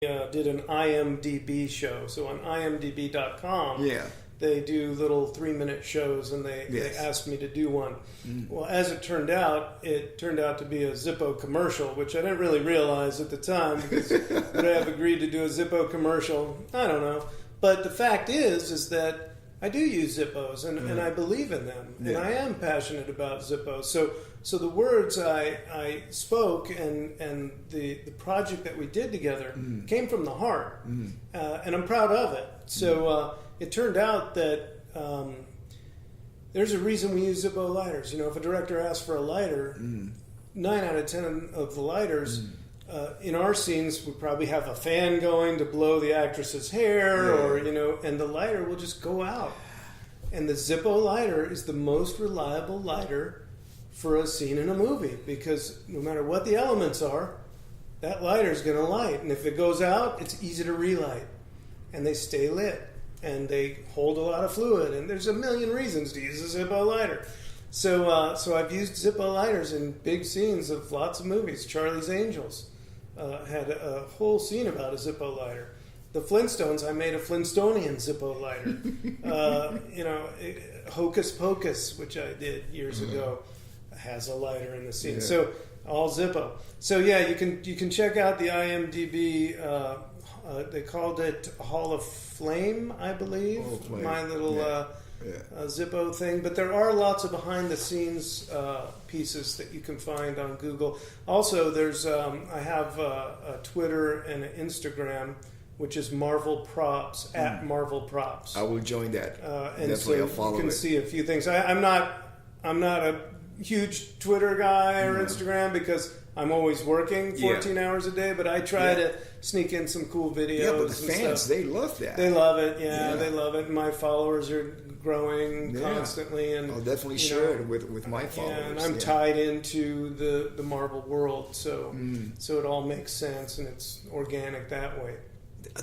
did an IMDb show. So on imdb.com, Yeah. they do little 3-minute shows, and they asked me to do one. Well, as it turned out to be a Zippo commercial, which I didn't really realize at the time, because would I have agreed to do a Zippo commercial? I don't know. But the fact is that I do use Zippos, and I believe in them, and I am passionate about Zippos. So the words I spoke and the project that we did together came from the heart, and I'm proud of it. So it turned out that there's a reason we use Zippo lighters. You know, if a director asks for a lighter, 9 out of 10 of the lighters in our scenes would probably have a fan going to blow the actress's hair, or and the lighter will just go out. And the Zippo lighter is the most reliable lighter for a scene in a movie, because no matter what the elements are, that lighter is going to light. And if it goes out, it's easy to relight. And they stay lit. And they hold a lot of fluid. And there's a million reasons to use a Zippo lighter. So I've used Zippo lighters in big scenes of lots of movies. Charlie's Angels had a whole scene about a Zippo lighter. The Flintstones, I made a Flintstonian Zippo lighter. Hocus Pocus, which I did years ago, has a lighter in the scene. Yeah. So all Zippo. So yeah, you can check out the IMDb. They called it Hall of Flame, I believe. My little Zippo thing. But there are lots of behind the scenes pieces that you can find on Google. Also, there's I have a Twitter and an Instagram, which is Marvel Props at Marvel Props. I will join that. And definitely, so I'll follow you can it. see a few things. I'm not a huge Twitter guy or Instagram, because I'm always working 14 hours a day, but I try to sneak in some cool videos. Yeah, but the and fans, stuff. they love that. They love it. Yeah, they love it. My followers are growing constantly, and I'll definitely share it with my followers. Yeah, and I'm tied into the Marvel world, so it all makes sense, and it's organic that way.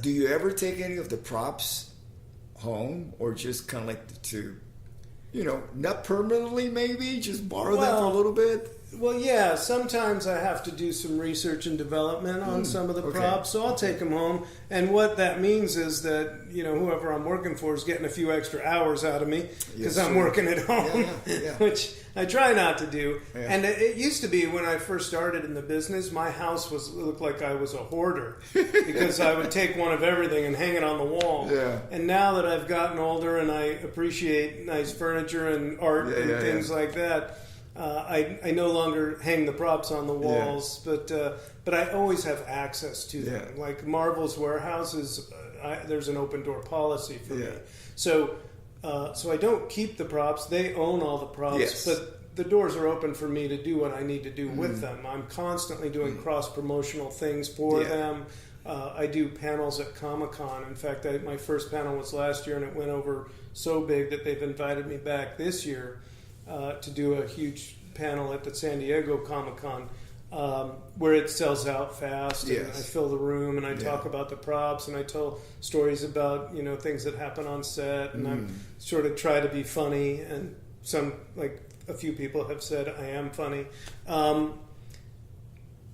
Do you ever take any of the props home, or just kind of like to, not permanently maybe, just borrow them for a little bit? Well, yeah, sometimes I have to do some research and development on some of the props, so I'll take them home. And what that means is that, whoever I'm working for is getting a few extra hours out of me, because I'm working at home, which I try not to do. Yeah. And it used to be, when I first started in the business, my house looked like I was a hoarder, because I would take one of everything and hang it on the wall. Yeah. And now that I've gotten older and I appreciate nice furniture and art and things like that, I no longer hang the props on the walls, but I always have access to them. Like Marvel's warehouses, there's an open door policy for me. So I don't keep the props. They own all the props, but the doors are open for me to do what I need to do with them. I'm constantly doing cross-promotional things for them. I do panels at Comic-Con. In fact, my first panel was last year, and it went over so big that they've invited me back this year to do a huge panel at the San Diego Comic-Con, where it sells out fast. And I fill the room, and I talk about the props, and I tell stories about things that happen on set, and I sort of try to be funny. And a few people have said I am funny,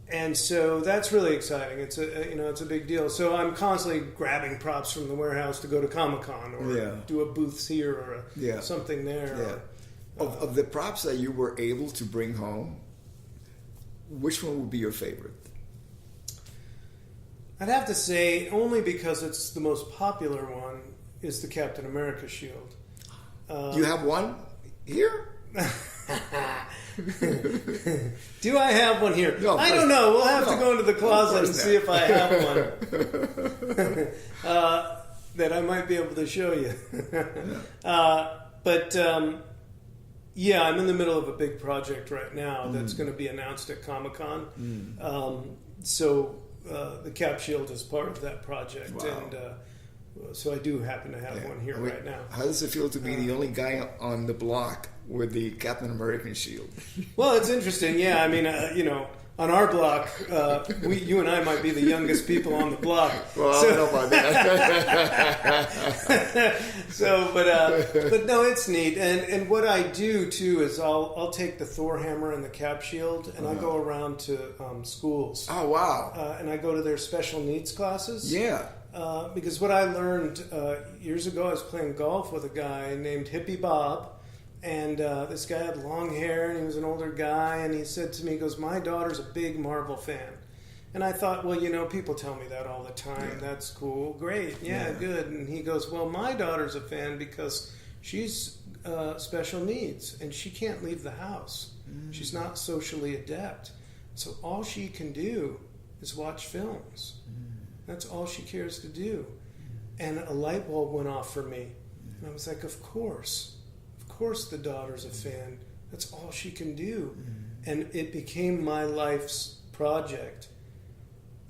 and so that's really exciting. It's a big deal. So I'm constantly grabbing props from the warehouse to go to Comic-Con, or do a booth here, or something there. Yeah. Of the props that you were able to bring home, which one would be your favorite? I'd have to say, only because it's the most popular one, is the Captain America shield. You have one here? Do I have one here? No, I don't know. We'll have to go into the closet and see if I have one that I might be able to show you. Yeah, I'm in the middle of a big project right now that's going to be announced at Comic-Con. So the Cap Shield is part of that project. Wow. And so I do happen to have one here right now. How does it feel to be the only guy on the block with the Captain American shield? Well, it's interesting. Yeah, I mean, on our block, you and I might be the youngest people on the block. Well, I don't know about that. But no, it's neat. And what I do too is I'll take the Thor hammer and the cap shield, and I go around to schools. Oh, wow. And I go to their special needs classes. Yeah. Because what I learned years ago, I was playing golf with a guy named Hippie Bob. And this guy had long hair, and he was an older guy, and he said to me, he goes, my daughter's a big Marvel fan. And I thought, well, people tell me that all the time. Yeah. That's cool. Great. Yeah, good. And he goes, well, my daughter's a fan because she's special needs, and she can't leave the house. She's not socially adept. So all she can do is watch films. That's all she cares to do. And a light bulb went off for me. And I was like, of course the daughter's a fan. That's all she can do. And it became my life's project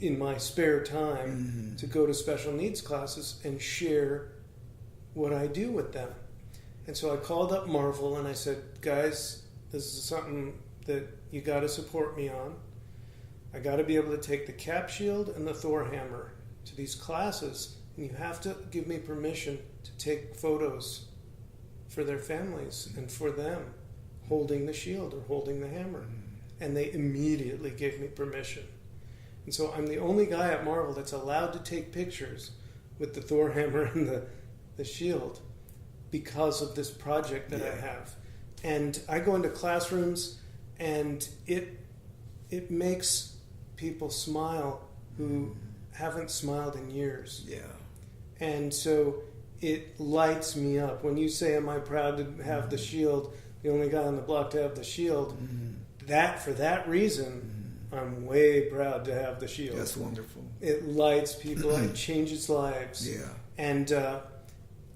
in my spare time to go to special needs classes and share what I do with them. And so I called up Marvel and I said, guys, this is something that you got to support me on. I got to be able to take the cap shield and the Thor hammer to these classes, and you have to give me permission to take photos for their families and for them holding the shield or holding the hammer. And they immediately gave me permission. And so I'm the only guy at Marvel that's allowed to take pictures with the Thor hammer and the shield because of this project that I have. And I go into classrooms, and it makes people smile who haven't smiled in years. Yeah. And so it lights me up. When you say, am I proud to have the shield, the only guy on the block to have the shield, for that reason, I'm way proud to have the shield. That's wonderful. It lights people. It changes lives. Yeah. And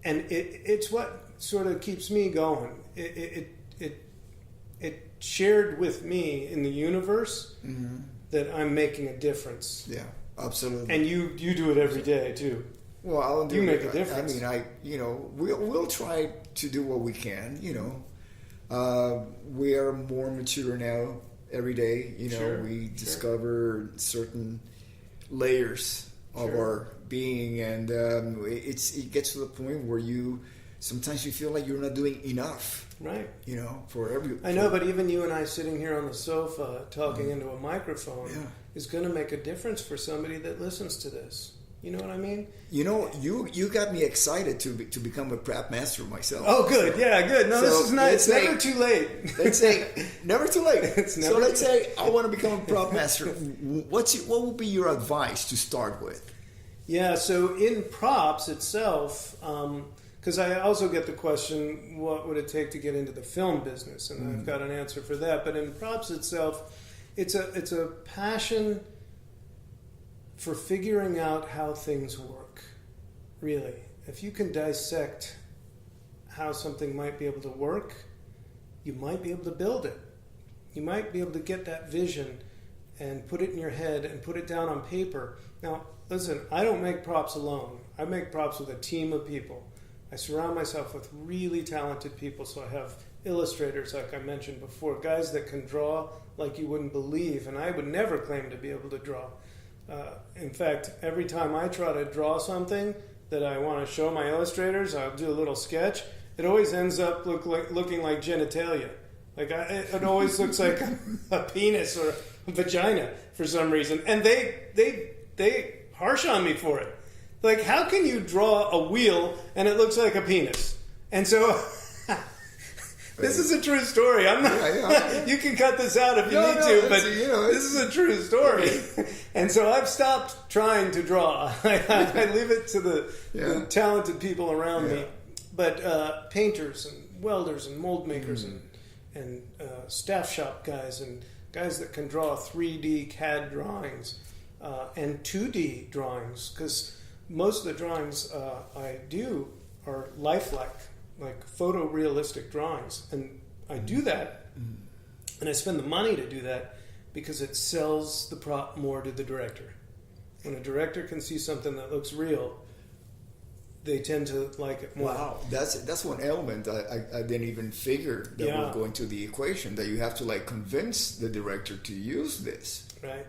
it's what sort of keeps me going. It shared with me in the universe that I'm making a difference. Yeah, absolutely. And you do it every day too. Well, I'll do. You make a difference. I mean, we'll try to do what we can. We are more mature now every day. We discover certain layers of our being, and it gets to the point where sometimes you feel like you're not doing enough. Right. I know, but even you and I sitting here on the sofa talking into a microphone is going to make a difference for somebody that listens to this. You know what I mean? You got me excited to become a prop master myself. Oh, good. Yeah, good. No, this is nice. It's never too late. Let's say never too late. It's never let's say I want to become a prop master. What would be your advice to start with? Yeah, so in props itself, because I also get the question, what would it take to get into the film business? And I've got an answer for that. But in props itself, it's a passion for figuring out how things work, really. If you can dissect how something might be able to work, you might be able to build it. You might be able to get that vision and put it in your head and put it down on paper. Now, listen, I don't make props alone. I make props with a team of people. I surround myself with really talented people, so I have illustrators, like I mentioned before, guys that can draw like you wouldn't believe, and I would never claim to be able to draw. In fact, every time I try to draw something that I want to show my illustrators, I'll do a little sketch. It always ends up looking like genitalia. It always looks like a penis or a vagina for some reason. And they harsh on me for it. Like, how can you draw a wheel and it looks like a penis? And so... This is a true story. I'm not. You can cut this out if you need to, but this is a true story. And so I've stopped trying to draw. I leave it to the talented people around me. But painters and welders and mold makers and staff shop guys and guys that can draw 3D CAD drawings and 2D drawings, because most of the drawings I do are lifelike. Like photorealistic drawings, and I do that, and I spend the money to do that because it sells the prop more to the director. When a director can see something that looks real, they tend to like it more. Wow, that's one element I didn't even figure that would go into the equation, that you have to like convince the director to use this. Right.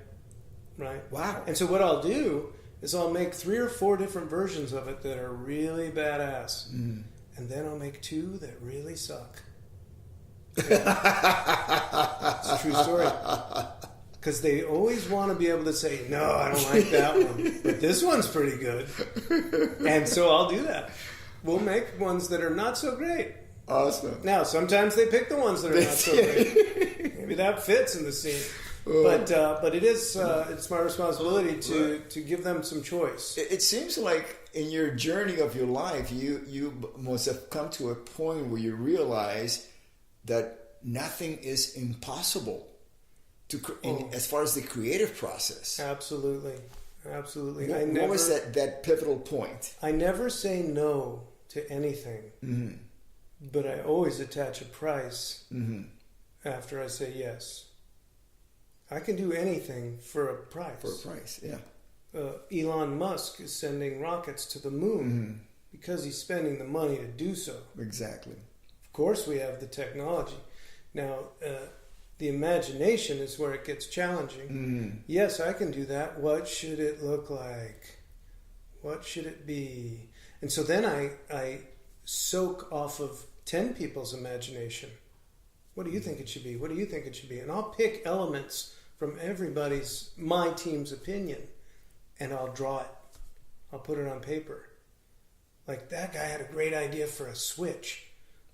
Wow. And so what I'll do is I'll make 3 or 4 different versions of it that are really badass, and then I'll make 2 that really suck. Yeah. It's a true story. Because they always want to be able to say, no, I don't like that one, but this one's pretty good. And so I'll do that. We'll make ones that are not so great. Awesome. Now, sometimes they pick the ones that are not so great. Maybe that fits in the scene. But it is it's my responsibility to give them some choice. It seems like in your journey of your life, you must have come to a point where you realize that nothing is impossible as far as the creative process. Absolutely. What was that pivotal point? I never say no to anything, but I always attach a price after I say yes. I can do anything for a price. For a price, yeah. Elon Musk is sending rockets to the moon because he's spending the money to do so. Exactly. Of course, we have the technology. Now, the imagination is where it gets challenging. Yes, I can do that. What should it look like? What should it be? And so then I soak off of 10 people's imagination. What do you think it should be? What do you think it should be? And I'll pick elements from my team's opinion, and I'll draw it. I'll put it on paper. Like, that guy had a great idea for a switch.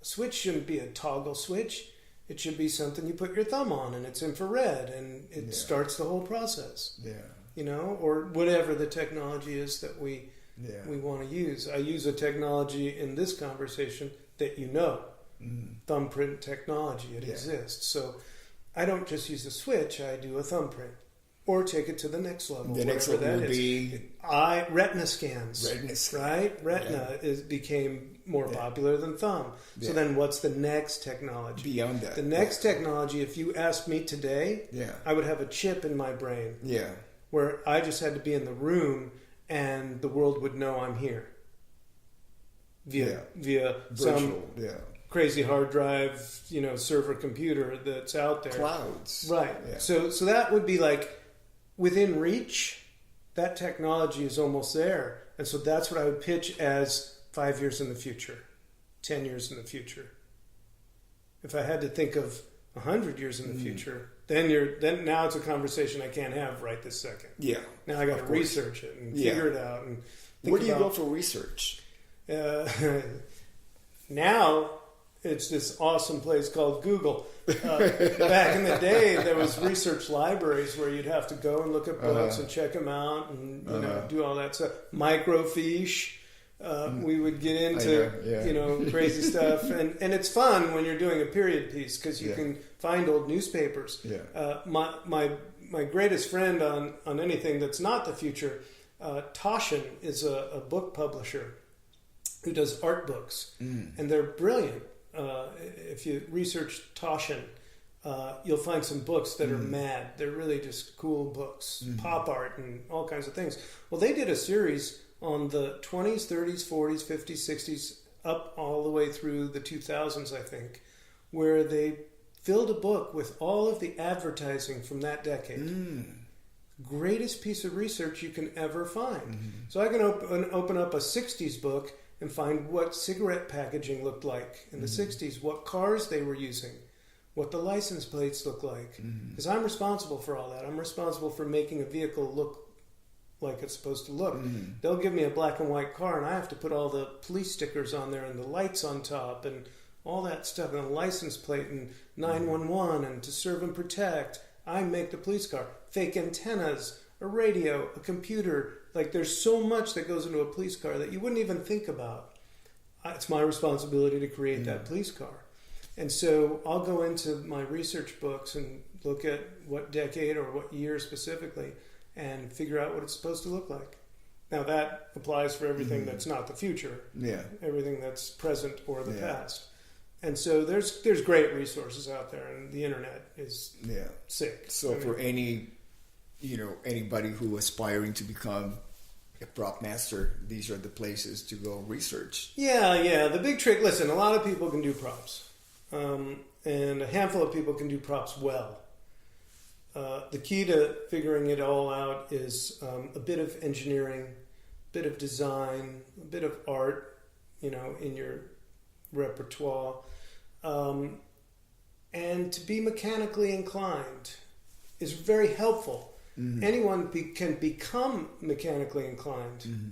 A switch shouldn't be a toggle switch. It should be something you put your thumb on, and it's infrared, and it starts the whole process. Yeah. You know, or whatever the technology is that we want to use. I use a technology in this conversation that thumbprint technology. It exists. So I don't just use a switch. I do a thumbprint, or take it to the next level. The next level would be retina scans. Right? Retina became more popular than thumb. So then what's the next technology? Beyond that. The next technology, if you asked me today, I would have a chip in my brain. Yeah. Where I just had to be in the room and the world would know I'm here. Via some crazy hard drive, server computer that's out there. Clouds. Right. Yeah. So that would be like within reach. That technology is almost there. And so that's what I would pitch as 5 years in the future, 10 years in the future. If I had to think of 100 years in the future, then now it's a conversation I can't have right this second. Yeah. Now I got to research it and figure it out. And where do you go for research? Now it's this awesome place called Google. Back in the day, there was research libraries where you'd have to go and look at books and check them out and do all that stuff. Microfiche. We would get into crazy stuff, and it's fun when you're doing a period piece because you can find old newspapers. My greatest friend on anything that's not the future, Toshin is a book publisher who does art books, and they're brilliant. If you research Toshin, you'll find some books that are mad. They're really just cool books, pop art and all kinds of things. Well, they did a series on the 20s, 30s, 40s, 50s, 60s, up all the way through the 2000s, I think, where they filled a book with all of the advertising from that decade. Greatest piece of research you can ever find. So I can open up a 60s book and find what cigarette packaging looked like in the 60s, what cars they were using, what the license plates look like. Because I'm responsible for all that. I'm responsible for making a vehicle look like it's supposed to look. They'll give me a black and white car and I have to put all the police stickers on there and the lights on top and all that stuff and a license plate and 911 and to serve and protect. I make the police car. Fake antennas, a radio, a computer. Like, there's so much that goes into a police car that you wouldn't even think about. It's my responsibility to create that police car. And so I'll go into my research books and look at what decade or what year specifically and figure out what it's supposed to look like. Now that applies for everything that's not the future. Yeah. Everything that's present or the past. And so there's great resources out there, and the internet is sick. So for anybody who aspiring to become a prop master, these are the places to go research. Yeah. The big trick, listen, a lot of people can do props. And a handful of people can do props well. The key to figuring it all out is a bit of engineering, a bit of design, a bit of art, in your repertoire. And to be mechanically inclined is very helpful. Mm-hmm. Anyone can become mechanically inclined. Mm-hmm.